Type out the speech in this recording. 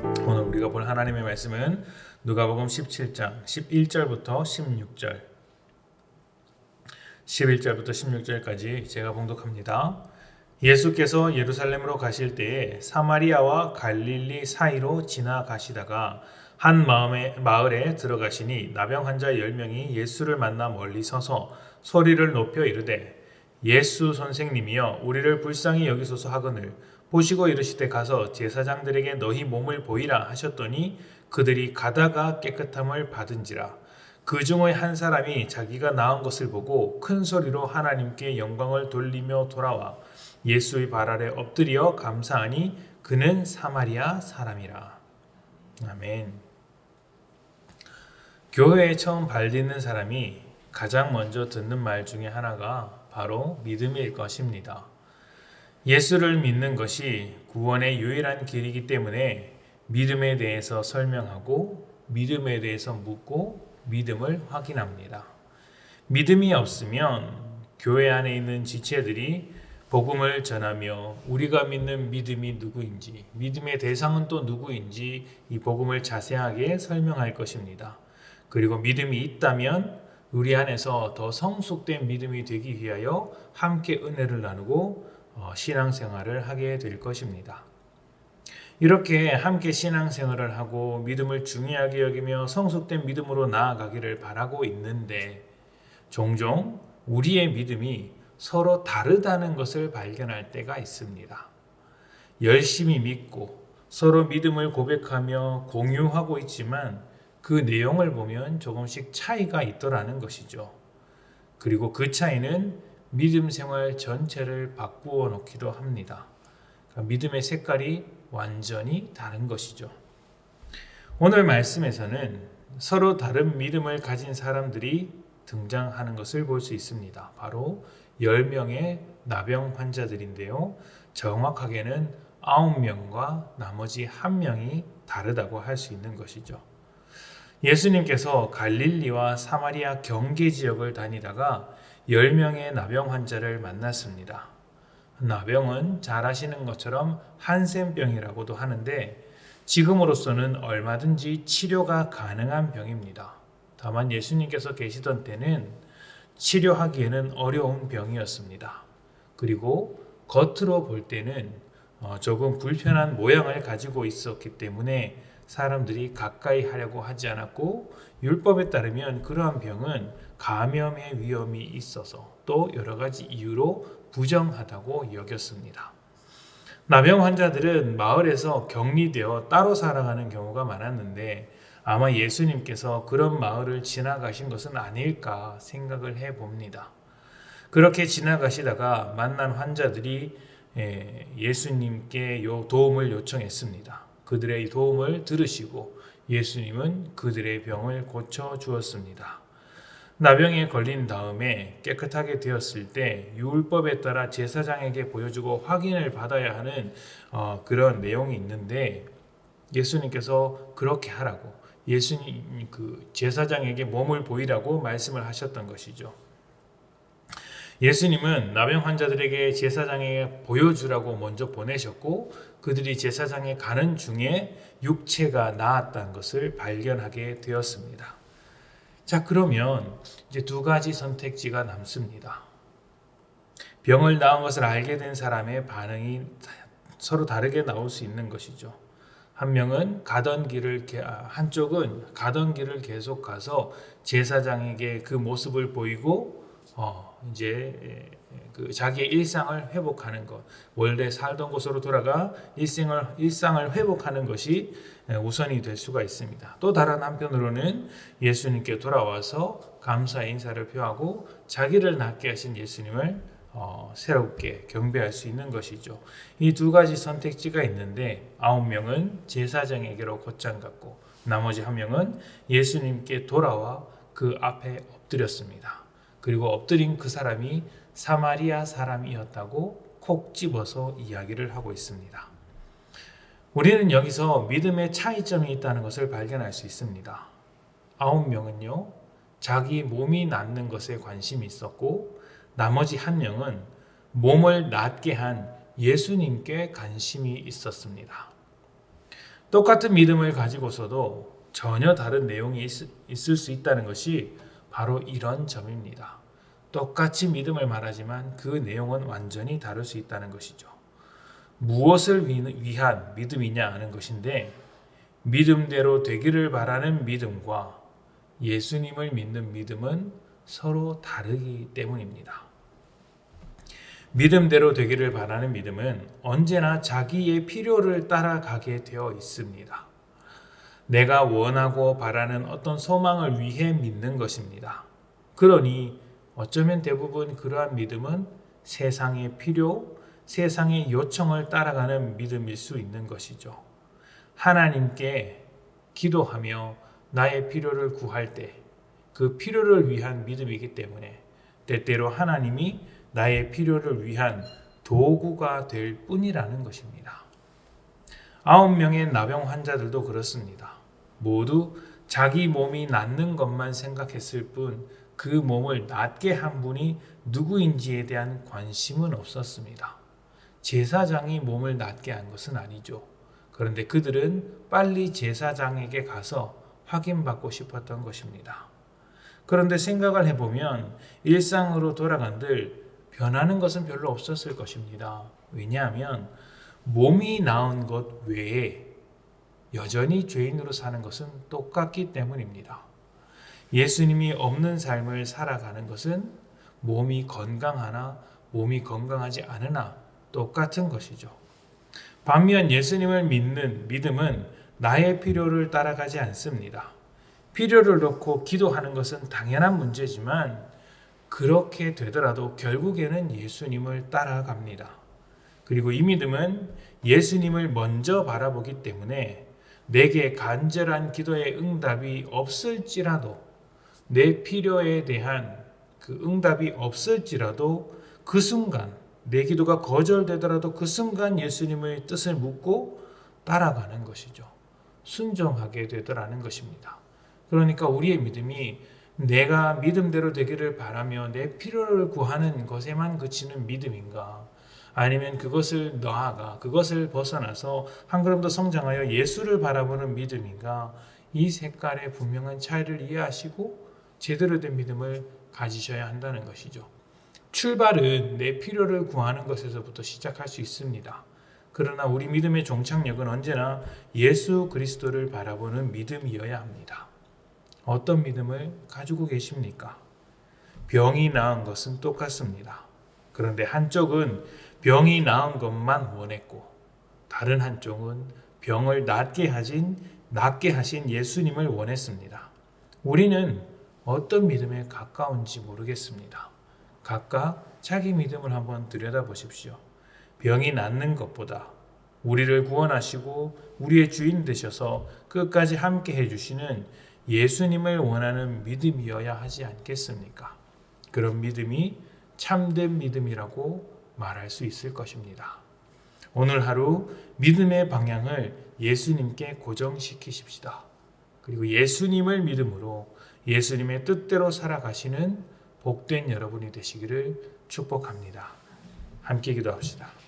오늘 우리가 볼 하나님의 말씀은 누가복음 17장 11절부터 16절 11절부터 16절까지 제가 봉독합니다. 예수께서 예루살렘으로 가실 때에 사마리아와 갈릴리 사이로 지나가시다가 한 마을에 들어가시니 나병 환자 10명이 예수를 만나 멀리 서서 소리를 높여 이르되 예수 선생님이여 우리를 불쌍히 여기소서 하거늘 보시고 이르시되 가서 제사장들에게 너희 몸을 보이라 하셨더니 그들이 가다가 깨끗함을 받은지라. 그 중의 한 사람이 자기가 나은 것을 보고 큰 소리로 하나님께 영광을 돌리며 돌아와 예수의 발 아래 엎드려 감사하니 그는 사마리아 사람이라. 아멘. 교회에 처음 발딛는 사람이 가장 먼저 듣는 말 중에 하나가 바로 믿음일 것입니다. 예수를 믿는 것이 구원의 유일한 길이기 때문에 믿음에 대해서 설명하고 믿음에 대해서 묻고 믿음을 확인합니다. 믿음이 없으면 교회 안에 있는 지체들이 복음을 전하며 우리가 믿는 믿음이 누구인지, 믿음의 대상은 또 누구인지 이 복음을 자세하게 설명할 것입니다. 그리고 믿음이 있다면 우리 안에서 더 성숙된 믿음이 되기 위하여 함께 은혜를 나누고 신앙생활을 하게 될 것입니다. 이렇게 함께 신앙생활을 하고 믿음을 중요하게 여기며 성숙된 믿음으로 나아가기를 바라고 있는데 종종 우리의 믿음이 서로 다르다는 것을 발견할 때가 있습니다. 열심히 믿고 서로 믿음을 고백하며 공유하고 있지만 그 내용을 보면 조금씩 차이가 있더라는 것이죠. 그리고 그 차이는 믿음 생활 전체를 바꾸어 놓기도 합니다. 그러니까 믿음의 색깔이 완전히 다른 것이죠. 오늘 말씀에서는 서로 다른 믿음을 가진 사람들이 등장하는 것을 볼 수 있습니다. 바로 10명의 나병 환자들인데요. 정확하게는 9명과 나머지 1명이 다르다고 할 수 있는 것이죠. 예수님께서 갈릴리와 사마리아 경계 지역을 다니다가 10명의 나병 환자를 만났습니다. 나병은 잘 아시는 것처럼 한센병이라고도 하는데 지금으로서는 얼마든지 치료가 가능한 병입니다. 다만 예수님께서 계시던 때는 치료하기에는 어려운 병이었습니다. 그리고 겉으로 볼 때는 조금 불편한 모양을 가지고 있었기 때문에 사람들이 가까이 하려고 하지 않았고 율법에 따르면 그러한 병은 감염의 위험이 있어서 또 여러 가지 이유로 부정하다고 여겼습니다. 나병 환자들은 마을에서 격리되어 따로 살아가는 경우가 많았는데 아마 예수님께서 그런 마을을 지나가신 것은 아닐까 생각을 해봅니다. 그렇게 지나가시다가 만난 환자들이 예수님께 도움을 요청했습니다. 그들의 도움을 들으시고 예수님은 그들의 병을 고쳐 주었습니다. 나병에 걸린 다음에 깨끗하게 되었을 때 율법에 따라 제사장에게 보여주고 확인을 받아야 하는 그런 내용이 있는데 예수님께서 그렇게 하라고 예수님 제사장에게 몸을 보이라고 말씀을 하셨던 것이죠. 예수님은 나병 환자들에게 제사장에게 보여주라고 먼저 보내셨고 그들이 제사장에 가는 중에 육체가 나았다는 것을 발견하게 되었습니다. 자, 그러면 이제 두 가지 선택지가 남습니다. 병을 나은 것을 알게 된 사람의 반응이 서로 다르게 나올 수 있는 것이죠. 한쪽은 가던 길을 계속 가서 제사장에게 그 모습을 보이고 이제 자기의 일상을 회복하는 것, 원래 살던 곳으로 돌아가 일상을 회복하는 것이 우선이 될 수가 있습니다. 또 다른 한편으로는 예수님께 돌아와서 감사의 인사를 표하고 자기를 낫게 하신 예수님을 새롭게 경배할 수 있는 것이죠. 이 두 가지 선택지가 있는데 9명은 제사장에게로 곧장 갔고 나머지 1명은 예수님께 돌아와 그 앞에 엎드렸습니다. 그리고 엎드린 그 사람이 사마리아 사람이었다고 콕 집어서 이야기를 하고 있습니다. 우리는 여기서 믿음의 차이점이 있다는 것을 발견할 수 있습니다. 9명은요, 자기 몸이 낫는 것에 관심이 있었고 나머지 1명은 몸을 낫게 한 예수님께 관심이 있었습니다. 똑같은 믿음을 가지고서도 전혀 다른 내용이 있을 수 있다는 것이 바로 이런 점입니다. 똑같이 믿음을 말하지만 그 내용은 완전히 다를 수 있다는 것이죠. 무엇을 위한 믿음이냐 하는 것인데, 믿음대로 되기를 바라는 믿음과 예수님을 믿는 믿음은 서로 다르기 때문입니다. 믿음대로 되기를 바라는 믿음은 언제나 자기의 필요를 따라가게 되어 있습니다. 내가 원하고 바라는 어떤 소망을 위해 믿는 것입니다. 그러니 어쩌면 대부분 그러한 믿음은 세상의 필요, 세상의 요청을 따라가는 믿음일 수 있는 것이죠. 하나님께 기도하며 나의 필요를 구할 때 그 필요를 위한 믿음이기 때문에 때때로 하나님이 나의 필요를 위한 도구가 될 뿐이라는 것입니다. 9명의 나병 환자들도 그렇습니다. 모두 자기 몸이 낫는 것만 생각했을 뿐 그 몸을 낫게 한 분이 누구인지에 대한 관심은 없었습니다. 제사장이 몸을 낫게 한 것은 아니죠. 그런데 그들은 빨리 제사장에게 가서 확인받고 싶었던 것입니다. 그런데 생각을 해보면 일상으로 돌아간들 변하는 것은 별로 없었을 것입니다. 왜냐하면 몸이 나은 것 외에 여전히 죄인으로 사는 것은 똑같기 때문입니다. 예수님이 없는 삶을 살아가는 것은 몸이 건강하나 몸이 건강하지 않으나 똑같은 것이죠. 반면 예수님을 믿는 믿음은 나의 필요를 따라가지 않습니다. 필요를 놓고 기도하는 것은 당연한 문제지만 그렇게 되더라도 결국에는 예수님을 따라갑니다. 그리고 이 믿음은 예수님을 먼저 바라보기 때문에 내게 간절한 기도의 응답이 없을지라도, 내 필요에 대한 그 응답이 없을지라도 그 순간, 내 기도가 거절되더라도 그 순간 예수님의 뜻을 묻고 따라가는 것이죠. 순종하게 되더라는 것입니다. 그러니까 우리의 믿음이 내가 믿음대로 되기를 바라며 내 필요를 구하는 것에만 그치는 믿음인가? 아니면 그것을 나아가, 그것을 벗어나서 한 걸음 더 성장하여 예수를 바라보는 믿음인가? 이 색깔의 분명한 차이를 이해하시고 제대로 된 믿음을 가지셔야 한다는 것이죠. 출발은 내 필요를 구하는 것에서부터 시작할 수 있습니다. 그러나 우리 믿음의 종착역은 언제나 예수 그리스도를 바라보는 믿음이어야 합니다. 어떤 믿음을 가지고 계십니까? 병이 나은 것은 똑같습니다. 그런데 한쪽은 병이 나은 것만 원했고 다른 한쪽은 병을 낫게 하신 예수님을 원했습니다. 우리는 어떤 믿음에 가까운지 모르겠습니다. 각각 자기 믿음을 한번 들여다보십시오. 병이 낫는 것보다 우리를 구원하시고 우리의 주인 되셔서 끝까지 함께 해주시는 예수님을 원하는 믿음이어야 하지 않겠습니까? 그런 믿음이 참된 믿음이라고 말할 수 있을 것입니다. 오늘 하루 믿음의 방향을 예수님께 고정시키십시다. 그리고 예수님을 믿음으로 예수님의 뜻대로 살아가시는 복된 여러분이 되시기를 축복합니다. 함께 기도합시다.